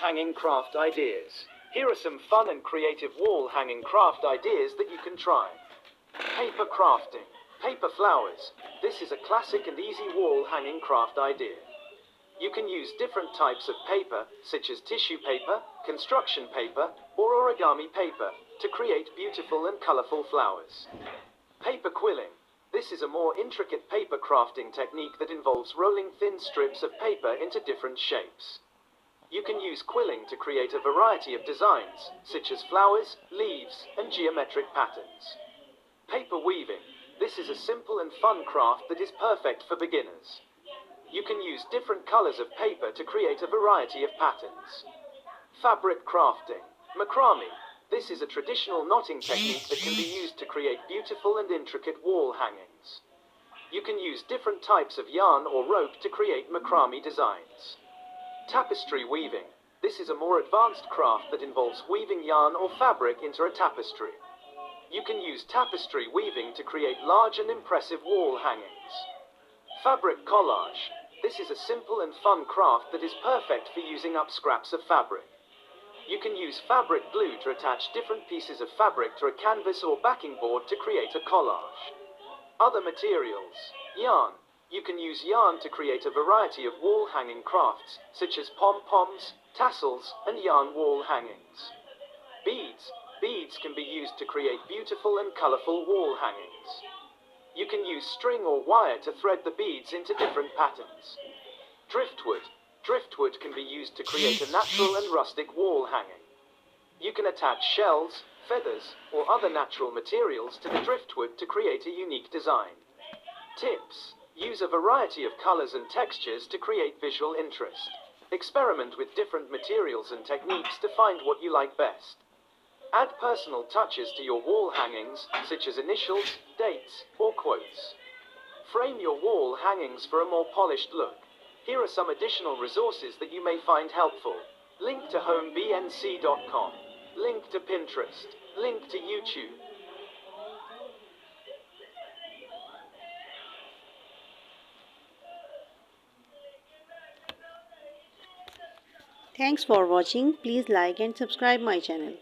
hanging craft ideas. Here are some fun and creative wall hanging craft ideas that you can try. Paper crafting. Paper flowers. This is a classic and easy wall hanging craft idea. You can use different types of paper, such as tissue paper, construction paper, or origami paper, to create beautiful and colorful flowers. Paper quilling. This is a more intricate paper crafting technique that involves rolling thin strips of paper into different shapes. You can use quilling to create a variety of designs, such as flowers, leaves, and geometric patterns. Paper weaving. This is a simple and fun craft that is perfect for beginners. You can use different colors of paper to create a variety of patterns. Fabric crafting. Macrame. This is a traditional knotting technique that can be used to create beautiful and intricate wall hangings. You can use different types of yarn or rope to create macrame designs. Tapestry weaving. This is a more advanced craft that involves weaving yarn or fabric into a tapestry. You can use tapestry weaving to create large and impressive wall hangings. Fabric collage. This is a simple and fun craft that is perfect for using up scraps of fabric. You can use fabric glue to attach different pieces of fabric to a canvas or backing board to create a collage. Other materials. Yarn. You can use yarn to create a variety of wall hanging crafts, such as pom-poms, tassels, and yarn wall hangings. Beads. Beads can be used to create beautiful and colorful wall hangings. You can use string or wire to thread the beads into different patterns. Driftwood. Driftwood can be used to create a natural and rustic wall hanging. You can attach shells, feathers, or other natural materials to the driftwood to create a unique design. Tips. Use a variety of colors and textures to create visual interest. Experiment with different materials and techniques to find what you like best. Add personal touches to your wall hangings, such as initials, dates, or quotes. Frame your wall hangings for a more polished look. Here are some additional resources that you may find helpful. Link to homebnc.com. Link to Pinterest. Link to YouTube. Thanks for watching. Please like and subscribe my channel.